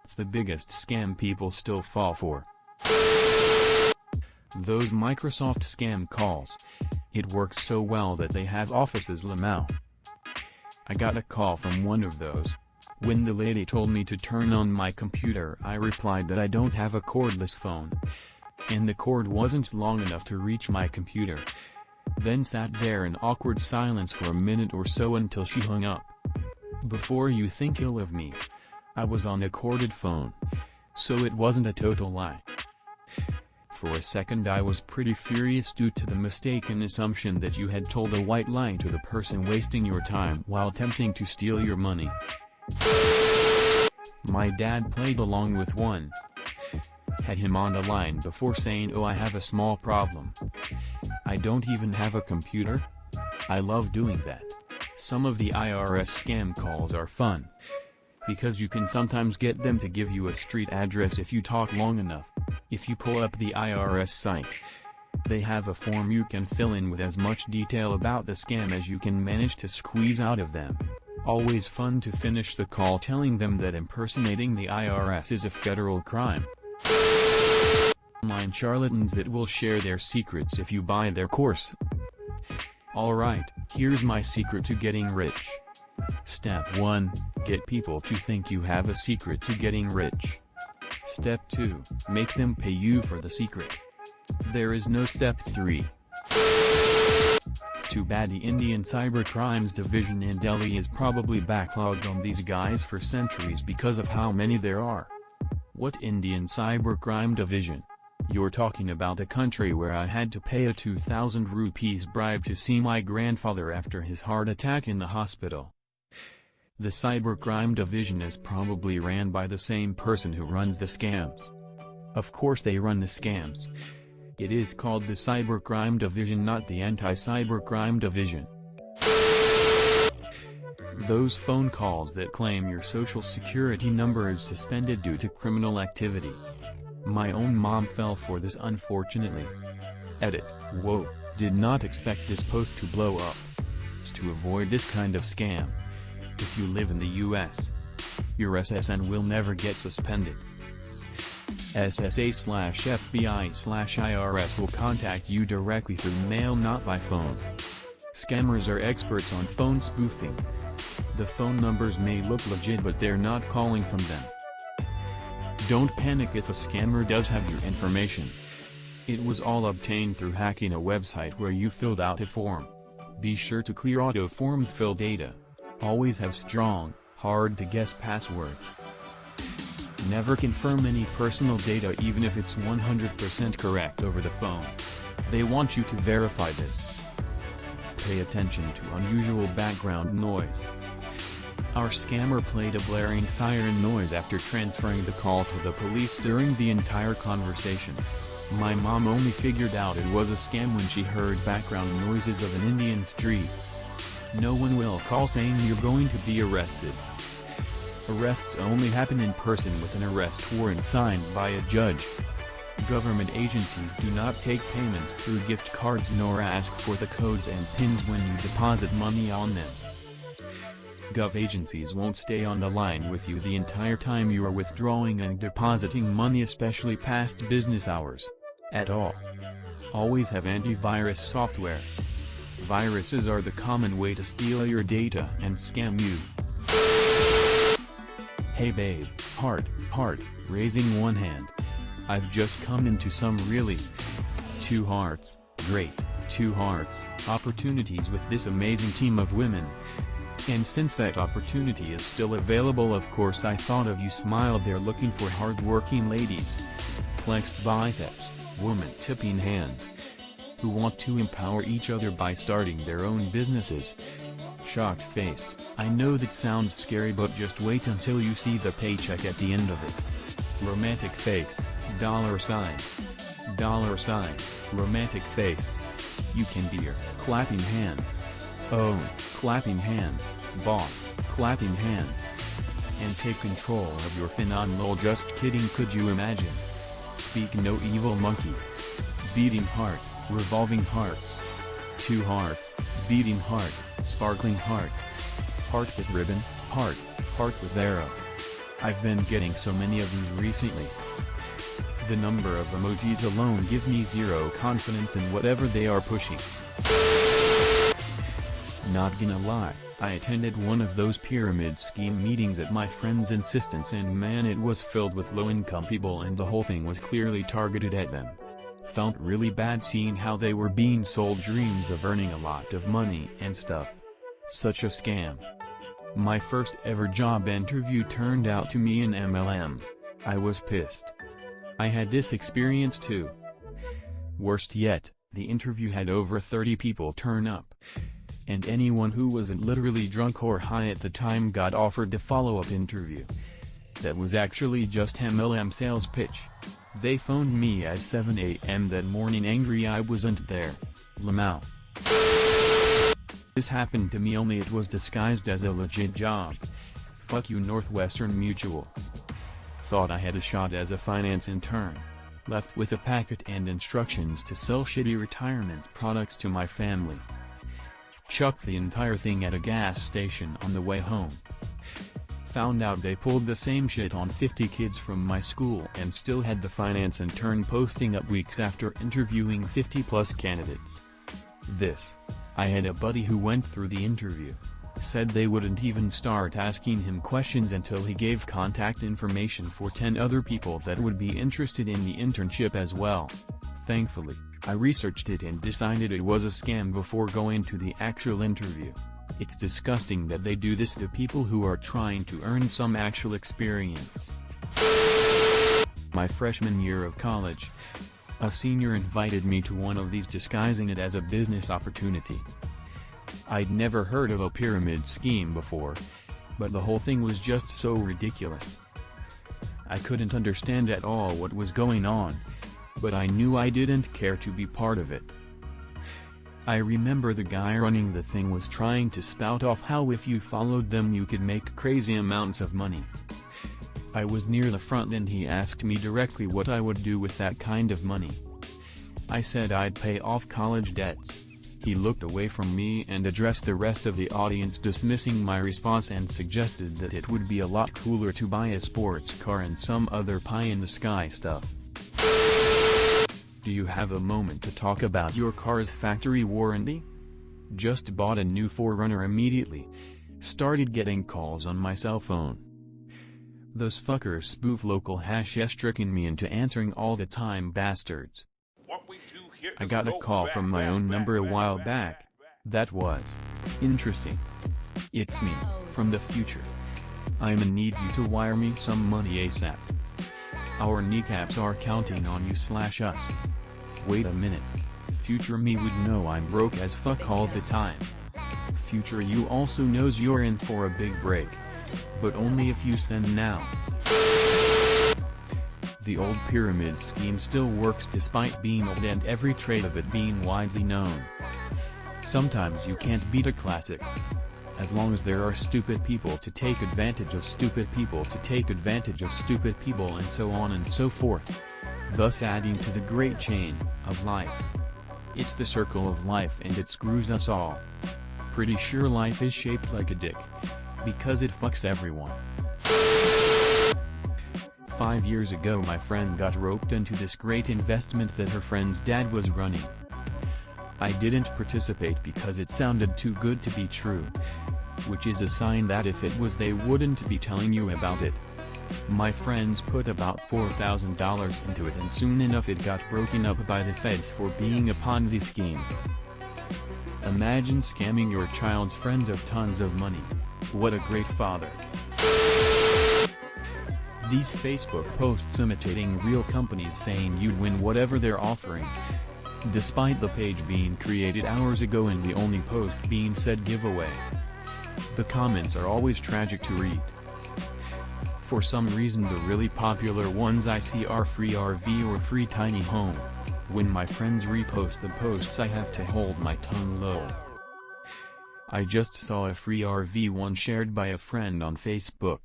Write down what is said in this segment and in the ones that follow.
It's the biggest scam people still fall for. Those Microsoft scam calls. It works so well that they have offices Lamau. I got a call from one of those. When the lady told me to turn on my computer, I replied that I don't have a cordless phone. And the cord wasn't long enough to reach my computer. Then sat there in awkward silence for a minute or so until she hung up. Before you think ill of me, I was on a corded phone. So it wasn't a total lie. For a second I was pretty furious due to the mistaken assumption that you had told a white lie to the person wasting your time while attempting to steal your money. My dad played along with one. Had him on the line before saying, "Oh, I have a small problem. I don't even have a computer." I love doing that. Some of the IRS scam calls are fun, because you can sometimes get them to give you a street address if you talk long enough. If you pull up the IRS site, they have a form you can fill in with as much detail about the scam as you can manage to squeeze out of them. Always fun to finish the call telling them that impersonating the IRS is a federal crime. Online charlatans that will share their secrets if you buy their course. Alright, here's my secret to getting rich. Step 1, get people to think you have a secret to getting rich. Step 2, make them pay you for the secret. There is no step 3. It's too bad the Indian Cybercrimes Division in Delhi is probably backlogged on these guys for centuries because of how many there are. What Indian Cybercrime Division? You're talking about the country where I had to pay a 2,000 rupees bribe to see my grandfather after his heart attack in the hospital. The Cybercrime Division is probably ran by the same person who runs the scams. Of course they run the scams. It is called the Cybercrime Division, not the Anti-Cybercrime Division. Those phone calls that claim your social security number is suspended due to criminal activity. My own mom fell for this, unfortunately. Edit. Whoa, did not expect this post to blow up. To avoid this kind of scam, if you live in the US, your SSN will never get suspended. SSA/FBI/IRS will contact you directly through mail, not by phone. Scammers are experts on phone spoofing. The phone numbers may look legit, but they're not calling from them. Don't panic if a scammer does have your information. It was all obtained through hacking a website where you filled out a form. Be sure to clear auto-form fill data. Always have strong, hard-to-guess passwords. Never confirm any personal data even if it's 100% correct over the phone. They want you to verify this. Pay attention to unusual background noise. Our scammer played a blaring siren noise after transferring the call to the police during the entire conversation. My mom only figured out it was a scam when she heard background noises of an Indian street. No one will call saying you're going to be arrested. Arrests only happen in person with an arrest warrant signed by a judge. Government agencies do not take payments through gift cards nor ask for the codes and pins when you deposit money on them. Gov agencies won't stay on the line with you the entire time you are withdrawing and depositing money, especially past business hours. At all. Always have antivirus software. Viruses are the common way to steal your data and scam you. Hey babe, heart, raising one hand. I've just come into some really 2 hearts, great, 2 hearts, opportunities with this amazing team of women. And since that opportunity is still available, of course I thought of you. Smile, they're looking for hard-working ladies. Flexed biceps, woman tipping hand. Who want to empower each other by starting their own businesses. Shocked face, I know that sounds scary, but just wait until you see the paycheck at the end of it. Romantic face, $sign, romantic face. You can be your clapping hands. Oh, clapping hands, boss, clapping hands. And take control of your phenomenal. Just kidding, could you imagine? Speak no evil monkey. Beating heart, revolving hearts. 2 hearts, beating heart, sparkling heart. Heart with ribbon, heart with arrow. I've been getting so many of these recently. The number of emojis alone give me zero confidence in whatever they are pushing. Not gonna lie, I attended one of those pyramid scheme meetings at my friend's insistence, and man, it was filled with low-income people and the whole thing was clearly targeted at them. Felt really bad seeing how they were being sold dreams of earning a lot of money and stuff. Such a scam. My first ever job interview turned out to be an MLM. I was pissed. I had this experience too. Worst yet, the interview had over 30 people turn up. And anyone who wasn't literally drunk or high at the time got offered a follow-up interview. That was actually just MLM sales pitch. They phoned me at 7 a.m. that morning angry I wasn't there. Lamau. This happened to me, only it was disguised as a legit job. Fuck you, Northwestern Mutual. Thought I had a shot as a finance intern. Left with a packet and instructions to sell shitty retirement products to my family. Chucked the entire thing at a gas station on the way home. Found out they pulled the same shit on 50 kids from my school and still had the finance intern posting up weeks after interviewing 50+ candidates. I had a buddy who went through the interview. Said they wouldn't even start asking him questions until he gave contact information for 10 other people that would be interested in the internship as well. Thankfully, I researched it and decided it was a scam before going to the actual interview. It's disgusting that they do this to people who are trying to earn some actual experience. My freshman year of college, a senior invited me to one of these, disguising it as a business opportunity. I'd never heard of a pyramid scheme before, but the whole thing was just so ridiculous. I couldn't understand at all what was going on, but I knew I didn't care to be part of it. I remember the guy running the thing was trying to spout off how if you followed them you could make crazy amounts of money. I was near the front and he asked me directly what I would do with that kind of money. I said I'd pay off college debts. He looked away from me and addressed the rest of the audience, dismissing my response, and suggested that it would be a lot cooler to buy a sports car and some other pie-in-the-sky stuff. Do you have a moment to talk about your car's factory warranty? Just bought a new 4Runner immediately. Started getting calls on my cell phone. Those fuckers spoof local #s, tricking me into answering all the time, bastards. I got a call from my own number a while back. That was interesting. It's me, from the future. I'm in need you to wire me some money ASAP. Our kneecaps are counting on you/us. Wait a minute. Future me would know I'm broke as fuck all the time. Future you also knows you're in for a big break. But only if you send now. The old pyramid scheme still works despite being old and every trait of it being widely known. Sometimes you can't beat a classic. As long as there are stupid people to take advantage of stupid people to take advantage of stupid people, and so on and so forth. Thus adding to the great chain of life. It's the circle of life and it screws us all. Pretty sure life is shaped like a dick. Because it fucks everyone. 5 years ago my friend got roped into this great investment that her friend's dad was running. I didn't participate because it sounded too good to be true. Which is a sign that if it was they wouldn't be telling you about it. My friends put about $4,000 into it and soon enough it got broken up by the feds for being a Ponzi scheme. Imagine scamming your child's friends of tons of money. What a great father. These Facebook posts imitating real companies saying you'd win whatever they're offering. Despite the page being created hours ago and the only post being said giveaway. The comments are always tragic to read. For some reason the really popular ones I see are free RV or free tiny home. When my friends repost the posts I have to hold my tongue low. I just saw a free RV one shared by a friend on Facebook.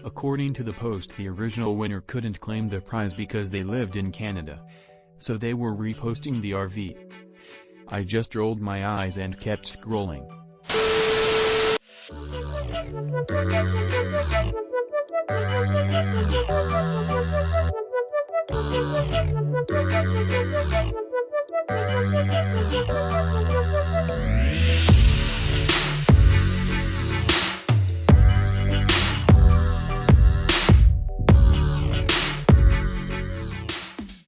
According to the post, the original winner couldn't claim the prize because they lived in Canada. So they were reposting the RV. I just rolled my eyes and kept scrolling.